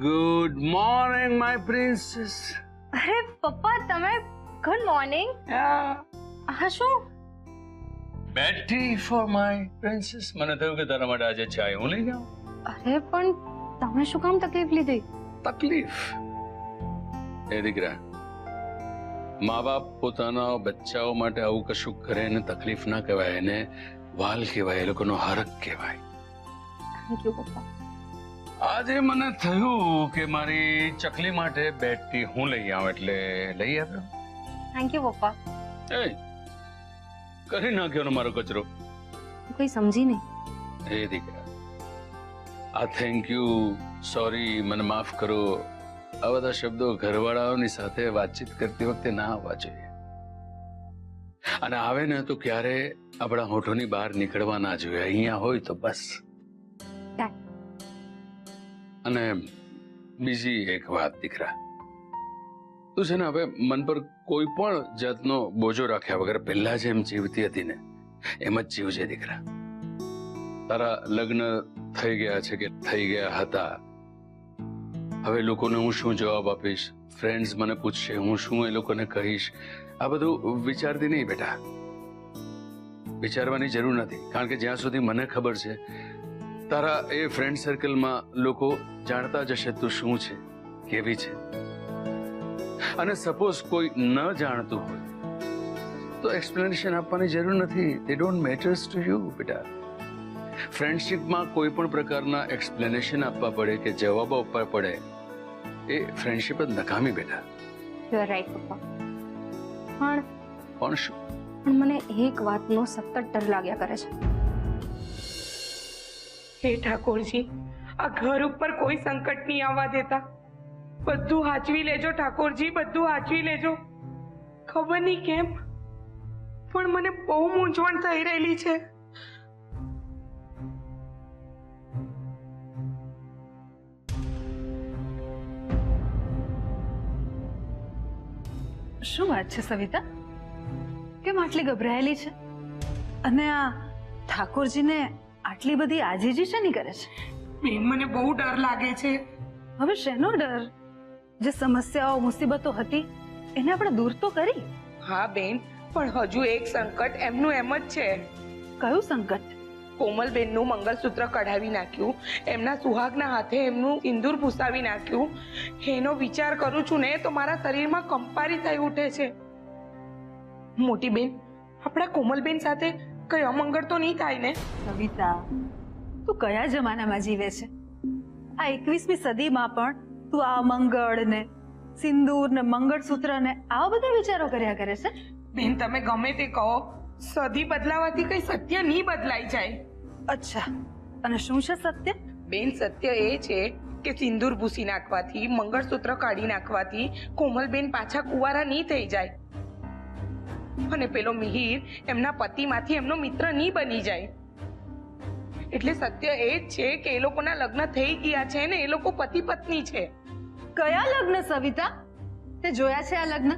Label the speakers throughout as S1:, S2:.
S1: Good morning, my princess.
S2: અરે પપ્પા તમે ગુડ મોર્નિંગ.
S1: Yeah.
S2: હા શું?
S1: Betty for my princess. મને થયું કે તારા માટે આજે ચાય હું લઈ જાઉં.
S2: અરે પણ તમે શું કામ તકલીફ લીધી?
S1: તકલીફ એ દીકરા, મા બાપ પોતાના બચ્ચાઓ માટે આવું કશું કરે એને તકલીફ ના કહેવાય, એને વાલ કહેવાય, એ લોકોનો હરખ કહેવાય.
S2: થેન્ક યુ પપ્પા.
S1: આજે મને થયું કે મારી ચકલી માટે બેટી હું લઈ આવું એટલે લઈ આવ્યો.
S2: થેન્ક યુ પપ્પા.
S1: એ કરી નાખ્યો ને મારો કચરો.
S2: કોઈ સમજી નહીં.
S1: એ દીકરા, આ થેન્ક યુ, સોરી, મને માફ કરો, આ બધા શબ્દો ઘરવાળાઓની સાથે વાતચીત કરતી વખતે ના આવવા જોઈએ. અને આવે ને તો ક્યારે આપણા હોઠોની બહાર નીકળવા ના જોઈએ. અહીંયા હોય તો બસ. અને બીજી એક વાત દીકરા, તું છે ને હવે મન પર કોઈ પણ જાતનો બોજો રાખ્યા વગર પહેલા જેમ જીવતી હતી ને એમ જ જીવજે દીકરા. તારા લગ્ન થઈ ગયા છે કે થઈ ગયા હતા, હવે લોકોને હું શું જવાબ આપીશ, ફ્રેન્ડ્સ મને પૂછશે, હું શું એ લોકોને કહીશ, આ બધું વિચારતી નહીં બેટા. વિચારવાની જરૂર નથી, કારણ કે જ્યાં સુધી મને ખબર છે તારા એ ફ્રેન્ડ સર્કલમાં લોકો જાણતા જ હશે તું શું છે, કેવી છે. અને સપોઝ કોઈ ન જાણતું હોય તો એક્સપ્લેનેશન આપવાની જરૂર નથી. દે ડોન્ટ મેટર્સ ટુ યુ બેટા. ફ્રેન્ડશિપમાં કોઈ પણ પ્રકારના એક્સપ્લેનેશન આપવા પડે કે જવાબો આપવા પડે એ ફ્રેન્ડશિપ જ નકામી બેટા.
S2: યુ આર રાઈટ પપ્પા.
S1: પણ શું?
S2: પણ મને એક વાતનો સતત ડર લાગ્યા કરે છે.
S3: હે ઠાકોરજી, આ ઘર ઉપર કોઈ સંકટ નહીં આવવા દેતા. બધું હાચવી લેજો ઠાકોરજી, બધું હાચવી લેજો. ખબર નહીં કેમ પણ મને બહુ મૂંઝવણ થઈ રહેલી છે.
S4: શું વાત છે સવિતા? કેમ આટલી ગભરાયેલી છે? અને આ ઠાકોરજીને આટલી બધી આજીજી શેની કરે છે?
S3: બેન, મને બહુ ડર લાગે છે.
S4: હવે શેનો ડર? જે સમસ્યાઓ મુસીબતો હતી એને આપણે દૂર તો કરી.
S3: હા બેન, પણ હજુ એક સંકટ એમનું એમ જ છે.
S4: કયું સંકટ?
S3: કોમલબેનનું મંગળસૂત્ર કઢાવી નાખ્યું, એમના સુહાગના હાથે એમનું સિંદૂર ભૂસાવી નાખ્યું. એનો વિચાર કરું છું ને તો મારા શરીરમાં કંપારી થઈ ઉઠે છે. મોટી બેન, આપણા કોમલબેન સાથે કઈ અમંગળ તો નહીં થાય ને?
S4: સવિતા, તું કયા જમાનામાં જીવે છે? આ 21મી સદીમાં પણ તું આ મંગળ ને સિંદૂર ને મંગળસૂત્ર ને આવા બધા વિચારો કર્યા કરે છે?
S3: બેન, તમે ગમે તે કહો, સદી બદલાવાથી કઈ સત્ય નહીં બદલાઈ જાય.
S4: અચ્છા, અને શું છે સત્ય?
S3: બેન, સત્ય એ છે કે સિંદૂર ભૂસી નાખવાથી, મંગળસૂત્ર કાઢી નાખવાથી કોમલબેન પાછા કુંવારા નહીં થઈ જાય અને પેલો મિહિર એમના પતિમાંથી એમનો મિત્ર નહીં બની જાય. એટલે સત્ય એ જ છે કે એ લોકોના લગ્ન થઈ ગયા છે ને એ લોકો પતિ પત્ની છે.
S4: કયા લગ્ન સવિતા? તે જોયા છે આ લગ્ન?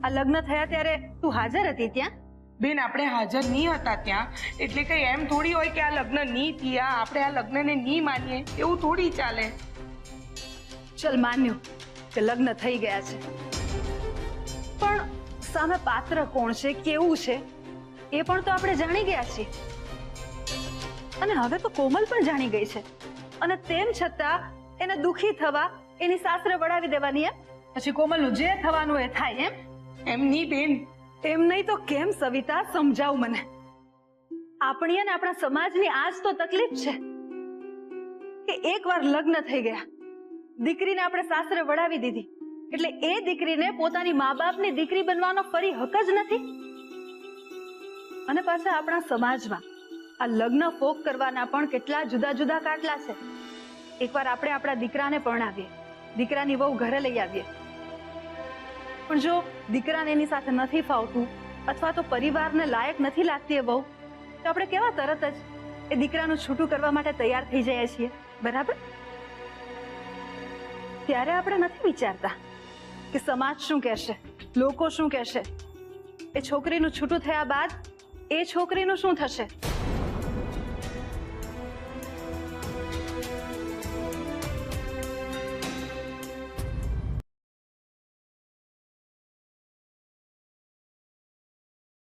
S4: આ લગ્ન થયા ત્યારે તું હાજર હતી ત્યાં?
S3: બેન, આપણે હાજર નહીં હતા ત્યાં એટલે કઈ એમ થોડી હોય કે આ લગ્ન નહીં થયા, આપણે આ લગ્નને નહીં માનીએ એવું થોડી ચાલે.
S4: ચલ, માન્યું કે લગ્ન થઈ ગયા છે, પણ સામે પાત્ર કોણ છે, કેવું છે એ પણ તો આપણે જાણી ગયા છીએ. અને હવે તો કોમલ પણ જાણી ગઈ છે, અને તેમ છતાં એને દુખી થવા એની સાસરે વળાવી દેવાની એમ? પછી કોમલનું જે થવાનું એ થાય એમ?
S3: એમ નહીં બેન.
S4: એમ નહીં તો કેમ સવિતા? સમજાવ મને. આપણી અને આપણા સમાજની આજ તો તકલીફ છે કે એકવાર લગ્ન થઈ ગયા, દીકરીને આપણે સાસરે વળાવી દીધી એટલે એ દીકરીને પોતાની મા બાપની દીકરી બનવાનો ફરી હક જ નથી. અને પાછા આપણા સમાજમાં આ લગ્ન ફોક કરવાના પણ કેટલા જુદા જુદા કાટલા છે. એકવાર આપણે આપણા દીકરાને પરણાવીએ, દીકરાની વહુ ઘરે લઈ આવીએ, પણ જો દીકરાને એની સાથે નથી ફાવતું અથવા તો પરિવારને લાયક નથી લાગતી એ વહુ, તો આપણે કેવા તરત જ એ દીકરાનું છૂટું કરવા માટે તૈયાર થઈ જઈએ છીએ, બરાબર? ત્યારે આપણે નથી વિચારતા કે સમાજ શું કહેશે, લોકો શું કહેશે, એ છોકરીનું છૂટું થયા બાદ એ છોકરીનું શું થશે.